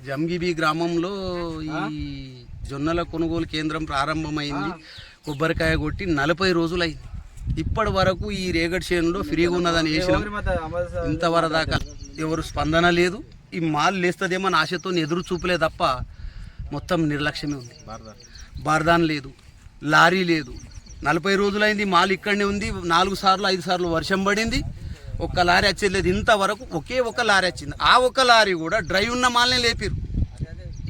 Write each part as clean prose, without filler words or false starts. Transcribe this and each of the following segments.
జంగిబి గ్రామంలో ఈ జొన్నల కొనుగోలు కేంద్రం ప్రారంభమైంది. కొబ్బరికాయ కొట్టి 40 రోజులైంది. ఇప్పటి వరకు ఈ రేగడి చేనులో ఫ్రీగా ఉన్నదని వేసినాం. ఇంతవరకు దాకా ఎవరు స్పందన లేదు. ఈ మాల్ లేస్తుందేమో ఆశతో ఎదురు చూపలే తప్ప మొత్తం నిర్లక్ష్యమే ఉంది. బార్దాన్ లేదు, లారీ లేదు. 40 రోజులైంది. మాల్ ఇక్కడనే ఉంది. 4 సార్లు 5 సార్లు వర్షం పడింది. ఒక్క లారీ వచ్చేది లేదు. ఇంతవరకు ఒకే ఒక లారీ వచ్చింది. ఆ ఒక్క లారీ కూడా డ్రైవ్ ఉన్న మాల్నే లేపారు.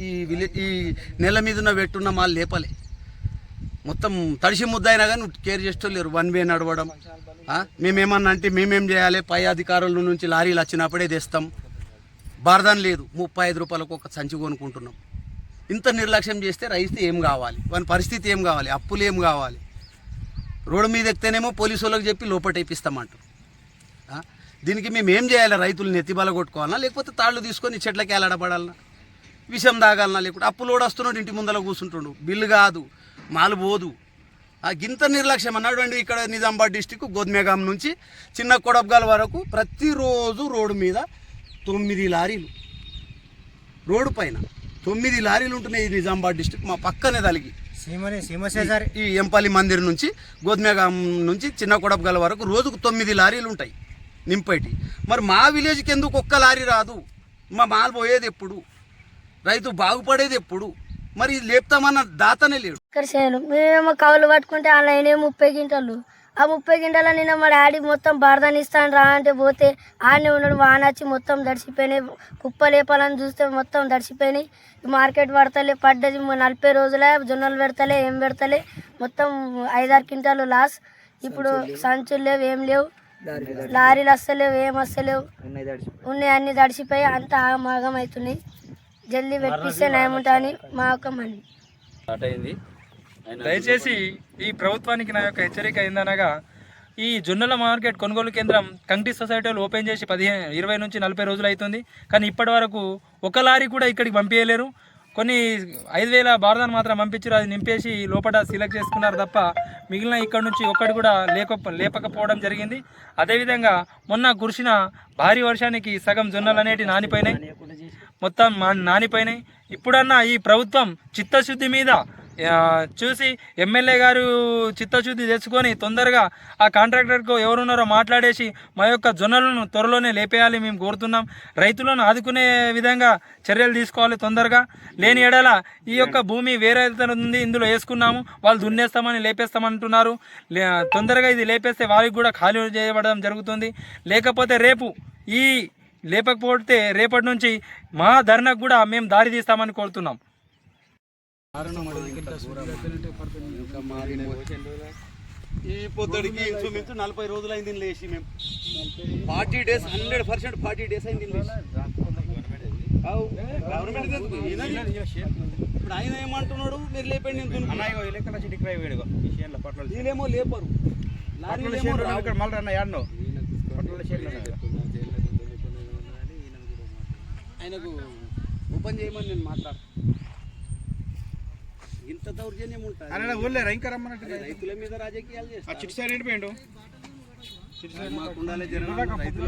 ఈ నెల మీద ఉన్న పెట్టున్న మాల్ లేపలే. మొత్తం తడిసి ముద్దయినా కానీ కేర్ చేస్తలేరు. 1 వే నడవడం. మేమేమన్నా అంటే మేమేం చేయాలి? పై అధికారుల నుంచి లారీలు వచ్చినప్పుడే తెస్తాం. బార్దాన్ లేదు. 35 రూపాయలకు ఒక సంచి కొనుక్కుంటున్నాం. ఇంత నిర్లక్ష్యం చేస్తే రైతు ఏం కావాలి? వాని పరిస్థితి ఏం కావాలి? అప్పులు ఏం కావాలి? రోడ్డు మీద ఎక్కితేనేమో పోలీసు వాళ్ళకి చెప్పి లోపటేపిస్తామంటారు. దీనికి మేము ఏం చేయాలి? రైతులు నెత్తిబల కొట్టుకోవాలన్నా, లేకపోతే తాళ్ళు తీసుకొని చెట్లకి ఏలాడబడాలన్నా, విషం తాగాలన్నా, లేకపోతే అప్పులోడు వస్తున్నాడు ఇంటి ముందర కూర్చుంటుండు, బిల్లు కాదు, మాలు పోదు. గింత నిర్లక్ష్యం అన్నాడు. ఇక్కడ నిజామాబాద్ డిస్టిక్ గోద్మేగాం నుంచి చిన్న కొడబ్గాల్ వరకు ప్రతిరోజు రోడ్డు మీద 9 లారీలు, రోడ్డు పైన 9 లారీలు ఉంటున్నాయి. ఈ నిజామాబాద్ డిస్టిక్ మా పక్కనే తలిగి ఈ ఎంపల్లి మందిర్ నుంచి గోద్మేగాం నుంచి చిన్న కొడబ్గాల్ వరకు రోజుకు 9 లారీలు ఉంటాయి నింపేటి. మరి మా విలేజ్కి ఎందుకు ఒక్క లారీ రాదు? మా మాల్ పోయేది ఎప్పుడు? రైతు బాగుపడేది ఎప్పుడు? మరి లేపుతామన్న దాతనే లేడు. మేమేమో కవులు పట్టుకుంటే అలా 30 గింటలు. ఆ 30 గింటల నిన్న మా డాడీ మొత్తం బారదాని ఇస్తాను రా అంటే పోతే ఆడనే ఉన్నాడు. వాన వచ్చి మొత్తం దడిచిపోయినాయి. కుప్ప లేపాలని చూస్తే మొత్తం దడిచిపోయినాయి. మార్కెట్ పడతలే, పడ్డది 40 రోజులే. జొన్నలు పెడతలే, ఏం పెడతలే. మొత్తం 5-6 క్వింటాలు లాస్. ఇప్పుడు సంచులు లేవు, ఏం లేవు. లారీలు వస్తలేవు, ఏం వస్తలేవు. ఉన్నాయి అన్ని దడిచిపోయి అంత ఆగమాగం అవుతున్నాయి. జల్దీ పెట్టిస్తే నయముంటా అని మా యొక్క మనీ. దయచేసి ఈ ప్రభుత్వానికి నా యొక్క హెచ్చరిక ఏందనగా, ఈ జొన్నల మార్కెట్ కొనుగోలు కేంద్రం కంటి సొసైటీలు ఓపెన్ చేసి 20 నుంచి 40 రోజులు అవుతుంది. కానీ ఇప్పటి వరకు ఒక లారీ కూడా ఇక్కడికి పంపించలేరు. కొన్ని 5,000 బార్దాన్ మాత్రం పంపించారు. అది నింపేసి లోపల సెలెక్ట్ చేసుకున్నారు తప్ప మిగిలిన ఇక్కడ నుంచి ఒక్కటి కూడా లేపకపోవడం జరిగింది. అదేవిధంగా మొన్న కురిసిన భారీ వర్షానికి సగం జొన్నలు అనేటివి నానిపోయినాయి, మొత్తం నానిపోయినాయి. ఇప్పుడన్నా ఈ ప్రభుత్వం చిత్తశుద్ధి మీద చూసి ఎమ్మెల్యే గారు చిత్తశుద్ధి తెచ్చుకొని తొందరగా ఆ కాంట్రాక్టర్కు ఎవరున్నారో మాట్లాడేసి మా యొక్క జొన్నలను త్వరలోనే లేపేయాలి మేము కోరుతున్నాం. రైతులను ఆదుకునే విధంగా చర్యలు తీసుకోవాలి తొందరగా. లేని ఎడల ఈ యొక్క భూమి వేరే ఉంది, ఇందులో వేసుకున్నాము, వాళ్ళు దున్నేస్తామని లేపేస్తామంటున్నారు. తొందరగా ఇది లేపేస్తే వారికి కూడా ఖాళీ చేయబడడం జరుగుతుంది. లేకపోతే రేపు ఈ లేపకపోతే రేపటి నుంచి మా ధర్నాకు కూడా మేము దారి తీస్తామని కోరుతున్నాం. ఈ పొద్దుడికి ఇంచుమించు 40 రోజులైంది లేచి. మేము 40 డేస్ 100% 40 డేస్ అయింది లేచి. గవర్నమెంట్ ఇప్పుడు ఆయన ఏమంటున్నాడు? మీరు లేపండి, వీళ్ళేమో లేపరు. ఆయనకు ఓపెన్ చేయమని నేను మాట్లాడు. ఇంత దౌర్జన్యం ఉంటుంది. రైతుల మీద రాజకీయాలు చేస్తారు. మాకుండాలి రైతులు.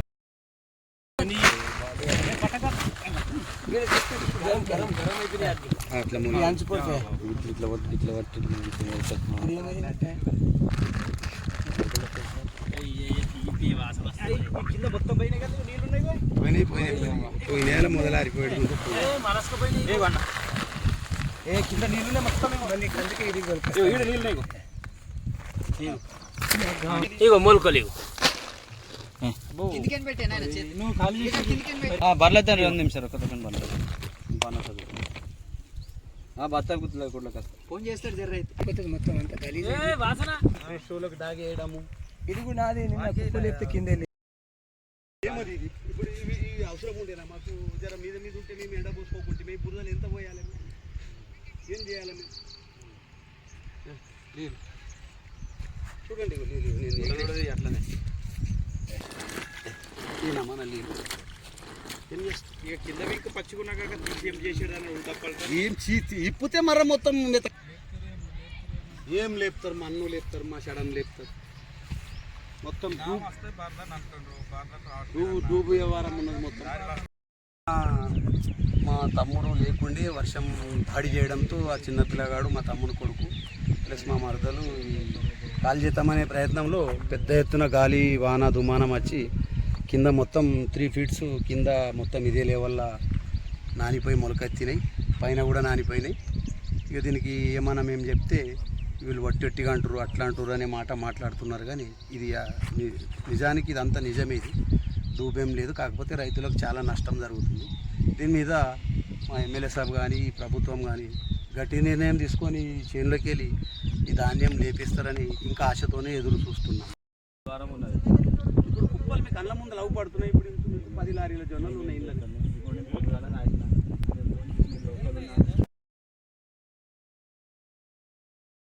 కింద మొత్తం పోయినాయి కదా, నీళ్ళు పోయి నేల మొదలారిపోయాడు. కింద నీళ్ళునే మొత్తం ఇగో మొలకలు బర్లైతే 2 నిమిషాలు బత్తా గుర్తులే కూడా ఫోన్ చేస్తాడు జర రైతు. మొత్తం అంతా షోలకు దాగేయడము. ఇది కూడా నాది లేకపోతే కింద ఏమది. ఇప్పుడు ఇవి అవసరం ఉండేనా మాకు? జర మీద ఉంటే మేము ఎండ పోసుకోకుంటే మేము బురదలు ఎంత పోయాలి? ఏం చేయాలి? నీళ్ళు చూడండి, అట్లనే మన నీళ్ళు ఏం చేస్తాం? ఇక కింద వీక్ పచ్చుకున్నాక ఏం చేసేదాన్ని ఏం ఇప్పితే మర్ర మొత్తం ఏం లేపుతారు? మా అన్ను లేపుతారు, మా షడం లేపుతారు. మొత్తం డూబు వ్యవహారం ఉన్నది మొత్తం. మా తమ్ముడు లేకుండే వర్షం దాడి చేయడంతో ఆ చిన్న పిల్లగాడు మా తమ్ముడు కొడుకు ప్లస్ మా మరదలు కాల్ చేద్దామనే ప్రయత్నంలో పెద్ద ఎత్తున గాలి వాన దుమానం వచ్చి కింద మొత్తం 3 ఫీట్స్ కింద మొత్తం ఇదే లెవెల్లో నానిపోయి మొలకెత్తినాయి, పైన కూడా నానిపోయినాయి. ఇక దీనికి ఏమన్నా మేము చెప్తే వీళ్ళు వట్టెట్టిగా అంటారు అట్లా అంటారు అనే మాట మాట్లాడుతున్నారు. కానీ ఇది నిజానికి ఇదంతా నిజమే, ఇది డూబేం లేదు. కాకపోతే రైతులకు చాలా నష్టం జరుగుతుంది. దీని మీద మా ఎమ్మెల్యే సాబ్ కానీ ప్రభుత్వం కానీ గట్టి నిర్ణయం తీసుకొని చేనులోకి వెళ్ళి ఈ ధాన్యం లేపిస్తారని ఇంకా ఆశతోనే ఎదురు చూస్తున్నాం. ఇప్పుడు కుప్పలు మీ కళ్ళ ముందు లవ్ పడుతున్నాయి. ఇప్పుడు 10 లారీల జొన్నలు ఉన్నాయి.